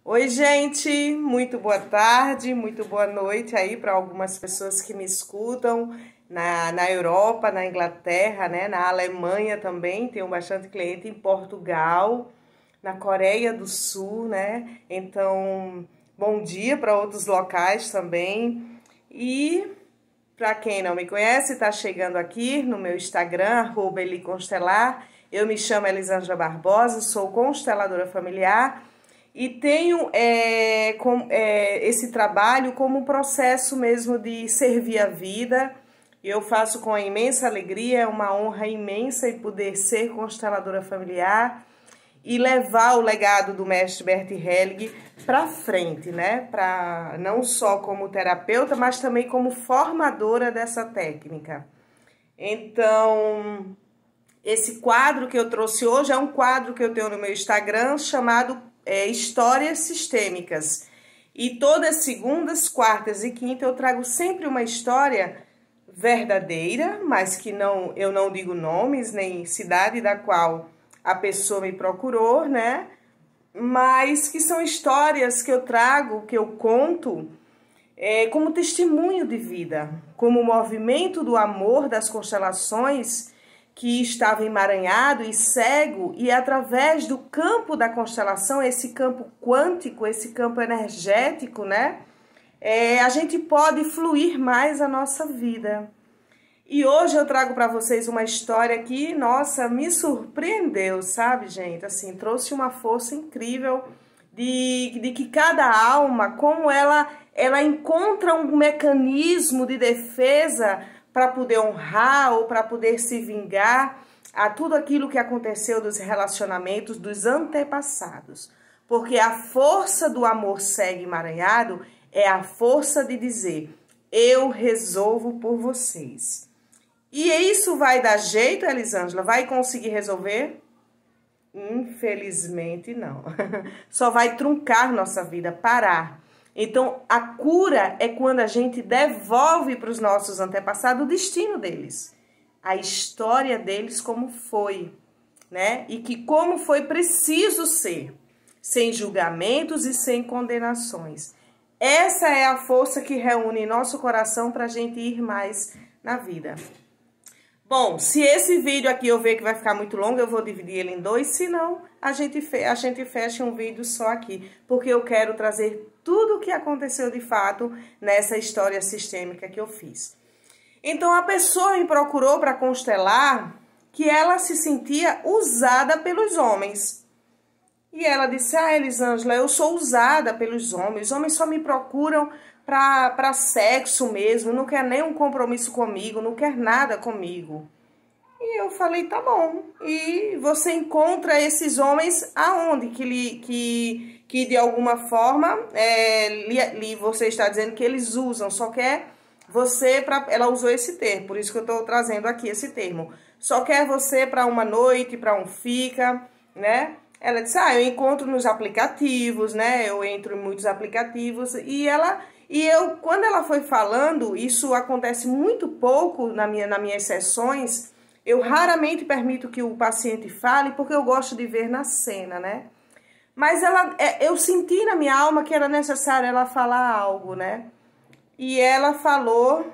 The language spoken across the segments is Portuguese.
Oi, gente, muito boa tarde, muito boa noite aí para algumas pessoas que me escutam na Europa, na Inglaterra, né, na Alemanha também, tenho bastante cliente em Portugal, na Coreia do Sul, né? Então, bom dia para outros locais também. E para quem não me conhece, está chegando aqui no meu Instagram, @eliconstelar. Eu me chamo Elisângela Barbosa, sou consteladora familiar e tenho esse trabalho como um processo mesmo de servir a vida. Eu faço com imensa alegria, é uma honra imensa em poder ser consteladora familiar e levar o legado do mestre Bert Helling para frente, né? Para não só como terapeuta, mas também como formadora dessa técnica. Então, esse quadro que eu trouxe hoje é um quadro que eu tenho no meu Instagram chamado Histórias Sistêmicas. E todas segundas, quartas e quintas eu trago sempre uma história verdadeira, mas que eu não digo nomes nem cidade da qual a pessoa me procurou, né? Mas que são histórias que eu trago, que eu conto como testemunho de vida, como movimento do amor das constelações que estava emaranhado e cego, e através do campo da constelação, esse campo quântico, esse campo energético, né? A gente pode fluir mais a nossa vida. E hoje eu trago para vocês uma história que, nossa, me surpreendeu, sabe, gente? Assim, trouxe uma força incrível de que cada alma, como ela encontra um mecanismo de defesa para poder honrar ou para poder se vingar a tudo aquilo que aconteceu dos relacionamentos dos antepassados. Porque a força do amor cego e emaranhado é a força de dizer: eu resolvo por vocês. E isso vai dar jeito, Elisângela? Vai conseguir resolver? Infelizmente não. Só vai truncar nossa vida, parar. Então, a cura é quando a gente devolve para os nossos antepassados o destino deles, a história deles como foi, né? E que como foi preciso ser, sem julgamentos e sem condenações. Essa é a força que reúne nosso coração para a gente ir mais na vida. Bom, se esse vídeo aqui eu ver que vai ficar muito longo, eu vou dividir ele em dois, senão a gente fecha um vídeo só aqui, porque eu quero trazer tudo o que aconteceu de fato nessa história sistêmica que eu fiz. Então, a pessoa me procurou para constelar que ela se sentia usada pelos homens. E ela disse: Elisângela, eu sou usada pelos homens, os homens só me procuram para sexo mesmo, não quer nem um compromisso comigo, não quer nada comigo. E eu falei: tá bom. E você encontra esses homens aonde? Que de alguma forma você está dizendo que eles usam, só quer você para. Ela usou esse termo, por isso que eu estou trazendo aqui esse termo. Só quer você para uma noite, para um fica, né? Ela disse: eu encontro nos aplicativos, né? Eu entro em muitos aplicativos. Quando ela foi falando, isso acontece muito pouco nas minhas sessões. Eu raramente permito que o paciente fale, porque eu gosto de ver na cena, né? Mas eu senti na minha alma que era necessário ela falar algo, né? E ela falou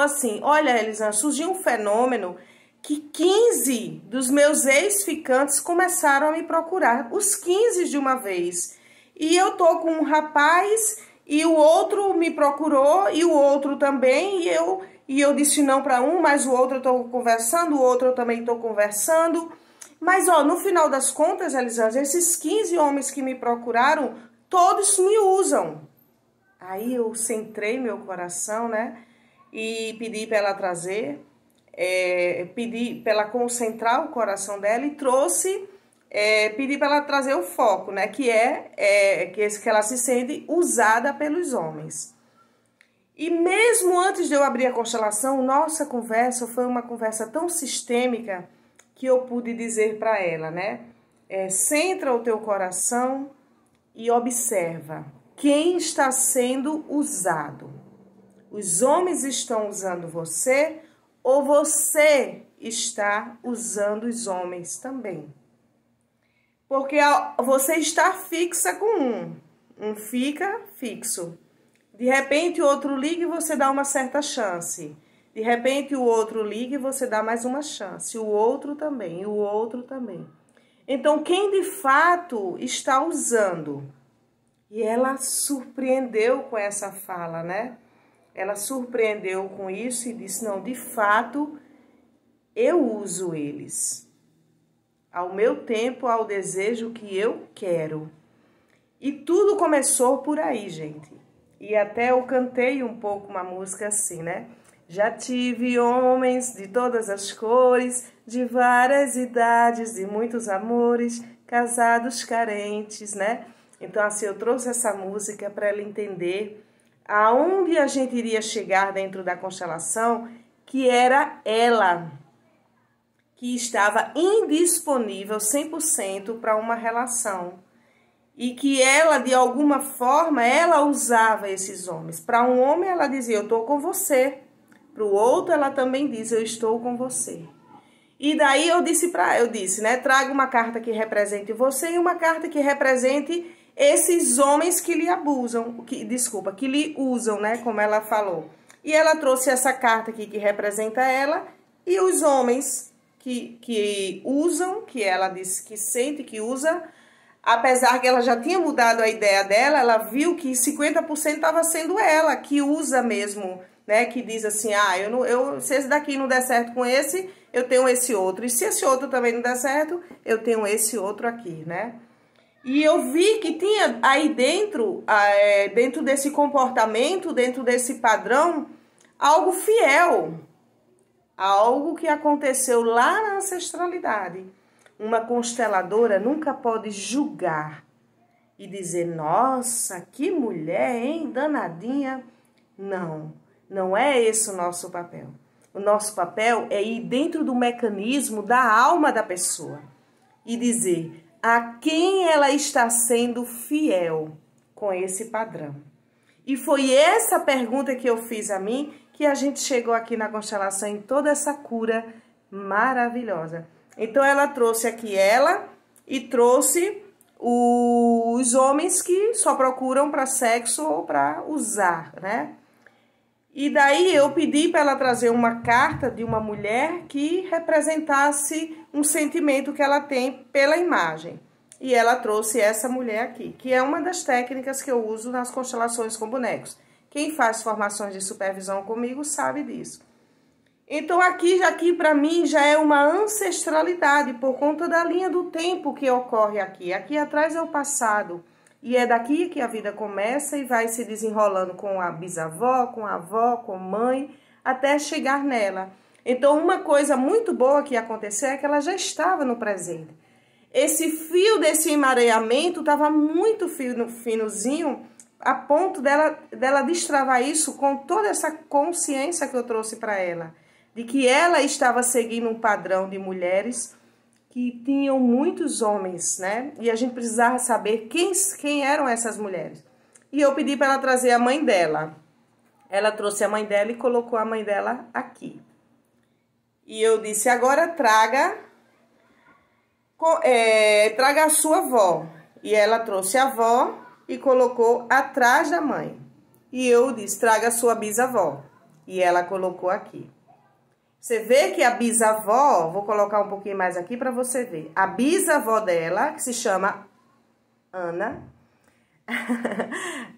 assim: olha, Elisângela, surgiu um fenômeno que 15 dos meus ex-ficantes começaram a me procurar, os 15 de uma vez. E eu tô com um rapaz e o outro me procurou e o outro também, e eu disse não para um, mas o outro eu tô conversando, o outro eu também tô conversando. Mas, ó, no final das contas, Elisângela, esses 15 homens que me procuraram, todos me usam. Aí eu centrei meu coração, né, e pedi para ela trazer, pedi para ela concentrar o coração dela e pedi para ela trazer o foco, né, que ela se sente usada pelos homens. E mesmo antes de eu abrir a constelação, nossa conversa foi uma conversa tão sistêmica que eu pude dizer para ela, né, centra o teu coração e observa quem está sendo usado. Os homens estão usando você ou você está usando os homens também? Porque você está fixa com um fica fixo. De repente o outro liga e você dá uma certa chance. De repente o outro liga e você dá mais uma chance. O outro também, o outro também. Então quem de fato está usando? E ela surpreendeu com essa fala, né? Ela surpreendeu com isso e disse, não, de fato, eu uso eles. Ao meu tempo, ao desejo que eu quero. E tudo começou por aí, gente. E até eu cantei um pouco uma música assim, né? Já tive homens de todas as cores, de várias idades, de muitos amores, casados carentes, né? Então, assim, eu trouxe essa música para ela entender aonde a gente iria chegar dentro da constelação, que era ela, que estava indisponível 100% para uma relação. E que ela, de alguma forma, ela usava esses homens. Para um homem, ela dizia, eu estou com você. Para o outro, ela também diz, eu estou com você. E daí eu disse, né, traga uma carta que represente você e uma carta que represente esses homens que lhe abusam, que lhe usam, né, como ela falou. E ela trouxe essa carta aqui que representa ela e os homens que usam, que ela disse que sente, que usa, apesar que ela já tinha mudado a ideia dela, ela viu que 50% estava sendo ela, que usa mesmo, né, que diz assim, se esse daqui não der certo com esse, eu tenho esse outro. E se esse outro também não der certo, eu tenho esse outro aqui, né? E eu vi que tinha aí dentro desse comportamento, dentro desse padrão, algo fiel. Algo que aconteceu lá na ancestralidade. Uma consteladora nunca pode julgar e dizer, nossa, que mulher, hein, danadinha. Não, não é esse o nosso papel. O nosso papel é ir dentro do mecanismo da alma da pessoa e dizer a quem ela está sendo fiel com esse padrão. E foi essa pergunta que eu fiz a mim que a gente chegou aqui na constelação em toda essa cura maravilhosa. Então ela trouxe aqui ela e trouxe os homens que só procuram para sexo ou para usar, né? E daí eu pedi para ela trazer uma carta de uma mulher que representasse um sentimento que ela tem pela imagem. E ela trouxe essa mulher aqui, que é uma das técnicas que eu uso nas constelações com bonecos. Quem faz formações de supervisão comigo sabe disso. Então aqui para mim já é uma ancestralidade por conta da linha do tempo que ocorre aqui. Aqui atrás é o passado. E é daqui que a vida começa e vai se desenrolando com a bisavó, com a avó, com a mãe, até chegar nela. Então, uma coisa muito boa que aconteceu é que ela já estava no presente. Esse fio desse emaranhamento estava muito finozinho, a ponto dela destravar isso com toda essa consciência que eu trouxe para ela. De que ela estava seguindo um padrão de mulheres que tinham muitos homens, né? E a gente precisava saber quem eram essas mulheres. E eu pedi para ela trazer a mãe dela. Ela trouxe a mãe dela e colocou a mãe dela aqui. E eu disse, agora traga a sua avó. E ela trouxe a avó e colocou atrás da mãe. E eu disse, traga a sua bisavó. E ela colocou aqui. Você vê que a bisavó, vou colocar um pouquinho mais aqui para você ver. A bisavó dela, que se chama Ana,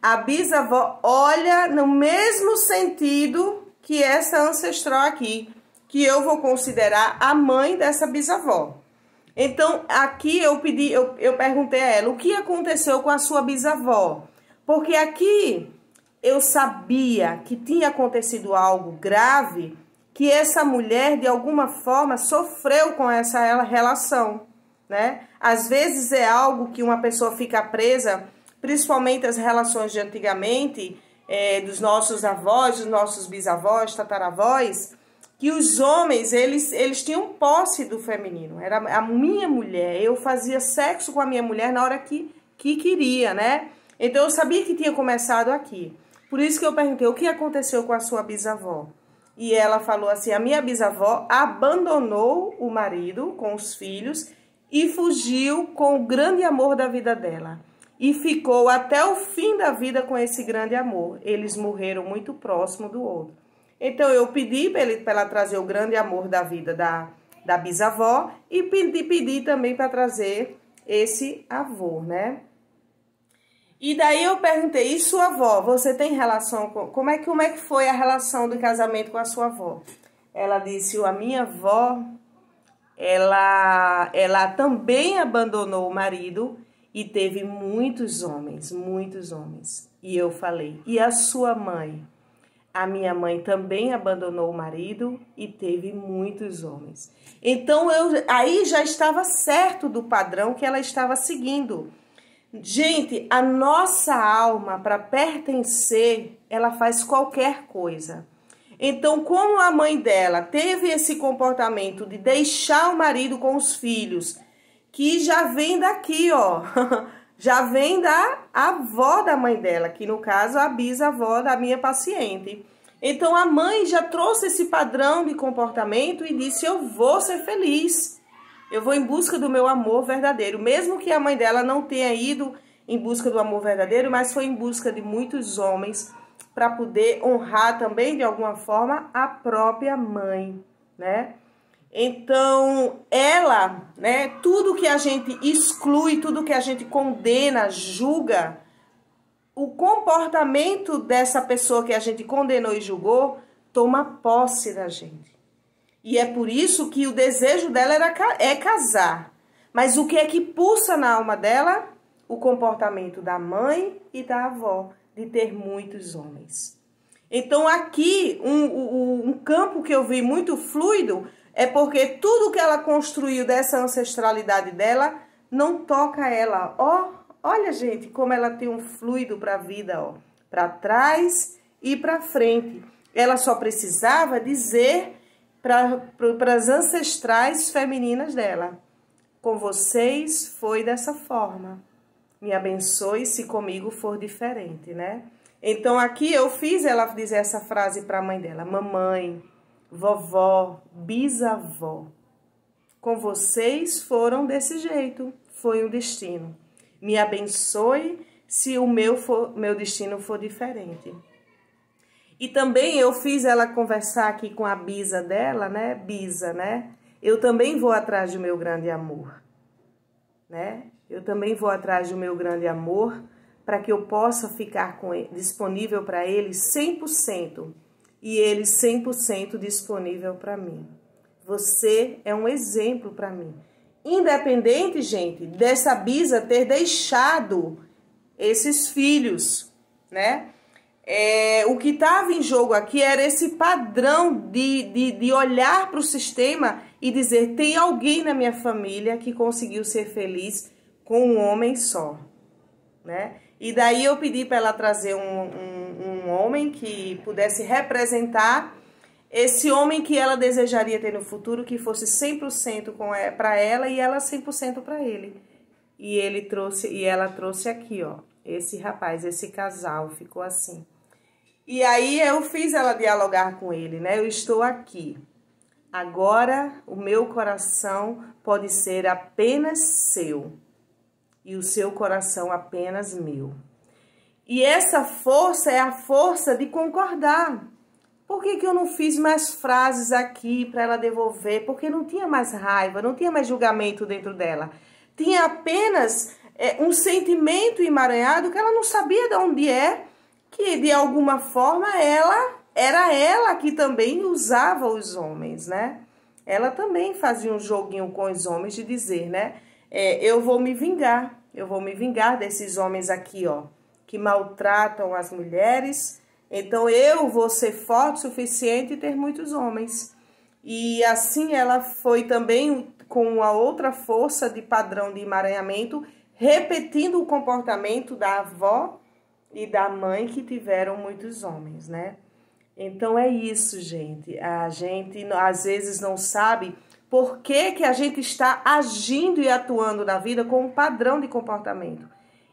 a bisavó olha no mesmo sentido que essa ancestral aqui, que eu vou considerar a mãe dessa bisavó. Então, aqui eu perguntei a ela, o que aconteceu com a sua bisavó? Porque aqui eu sabia que tinha acontecido algo grave, que essa mulher, de alguma forma, sofreu com essa relação, né? Às vezes é algo que uma pessoa fica presa, principalmente as relações de antigamente, dos nossos avós, dos nossos bisavós, tataravós, que os homens, eles tinham posse do feminino. Era a minha mulher, eu fazia sexo com a minha mulher na hora que queria, né? Então, eu sabia que tinha começado aqui. Por isso que eu perguntei, o que aconteceu com a sua bisavó? E ela falou assim, a minha bisavó abandonou o marido com os filhos e fugiu com o grande amor da vida dela. E ficou até o fim da vida com esse grande amor. Eles morreram muito próximo do outro. Então, eu pedi para ela trazer o grande amor da vida da bisavó e pedi também para trazer esse avô, né? E daí eu perguntei, e sua avó, você tem relação com... Como é que foi a relação do casamento com a sua avó? Ela disse, a minha avó, ela também abandonou o marido e teve muitos homens, muitos homens. E eu falei, e a sua mãe? A minha mãe também abandonou o marido e teve muitos homens. Então, aí já estava certo do padrão que ela estava seguindo. Gente, a nossa alma, para pertencer, ela faz qualquer coisa. Então, como a mãe dela teve esse comportamento de deixar o marido com os filhos, que já vem daqui, ó, já vem da avó da mãe dela, que no caso a bisavó da minha paciente. Então a mãe já trouxe esse padrão de comportamento e disse, eu vou ser feliz, eu vou em busca do meu amor verdadeiro. Mesmo que a mãe dela não tenha ido em busca do amor verdadeiro, mas foi em busca de muitos homens para poder honrar também de alguma forma a própria mãe, né? Então, ela, né, tudo que a gente exclui, tudo que a gente condena, julga, o comportamento dessa pessoa que a gente condenou e julgou toma posse da gente. E é por isso que o desejo dela é casar. Mas o que é que pulsa na alma dela? O comportamento da mãe e da avó, de ter muitos homens. Então, aqui, um campo que eu vi muito fluido é porque tudo que ela construiu dessa ancestralidade dela não toca ela. Olha, gente, como ela tem um fluido para a vida, ó, para trás e para frente. Ela só precisava dizer para as ancestrais femininas dela, com vocês foi dessa forma. Me abençoe se comigo for diferente, né? Então, aqui eu fiz ela dizer essa frase para a mãe dela. Mamãe, vovó, bisavó, com vocês foram desse jeito. Foi o destino. Me abençoe se o meu destino for diferente. E também eu fiz ela conversar aqui com a bisa dela, né? Bisa, né? Eu também vou atrás do meu grande amor, né? Eu também vou atrás do meu grande amor para que eu possa ficar com ele, disponível para ele 100% e ele 100% disponível para mim. Você é um exemplo para mim. Independente, gente, dessa bisa ter deixado esses filhos, né? O que estava em jogo aqui era esse padrão de olhar para o sistema e dizer, tem alguém na minha família que conseguiu ser feliz com um homem só, né? E daí eu pedi para ela trazer um homem que pudesse representar esse homem que ela desejaria ter no futuro, que fosse 100% para ela e ela 100% para ele. E ela trouxe aqui, ó, esse rapaz, esse casal, ficou assim. E aí eu fiz ela dialogar com ele, né? Eu estou aqui. Agora o meu coração pode ser apenas seu e o seu coração apenas meu. E essa força é a força de concordar. Por que eu não fiz mais frases aqui para ela devolver? Porque não tinha mais raiva, não tinha mais julgamento dentro dela. Tinha apenas um sentimento emaranhado que ela não sabia de onde é, que de alguma forma era ela que também usava os homens, né? Ela também fazia um joguinho com os homens de dizer, né? Eu vou me vingar desses homens aqui, ó, que maltratam as mulheres. Então, eu vou ser forte o suficiente e ter muitos homens. E assim ela foi também com a outra força de padrão de emaranhamento, repetindo o comportamento da avó e da mãe que tiveram muitos homens, né? Então, é isso, gente. A gente, às vezes, não sabe por que a gente está agindo e atuando na vida com um padrão de comportamento.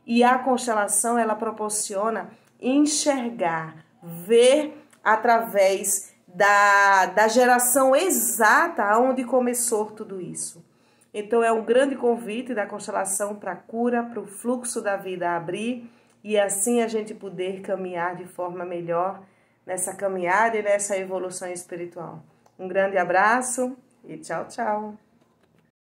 E a constelação, ela proporciona enxergar, ver através da geração exata onde começou tudo isso. Então é um grande convite da constelação para a cura, para o fluxo da vida abrir e assim a gente poder caminhar de forma melhor nessa caminhada e nessa evolução espiritual. Um grande abraço e tchau, tchau!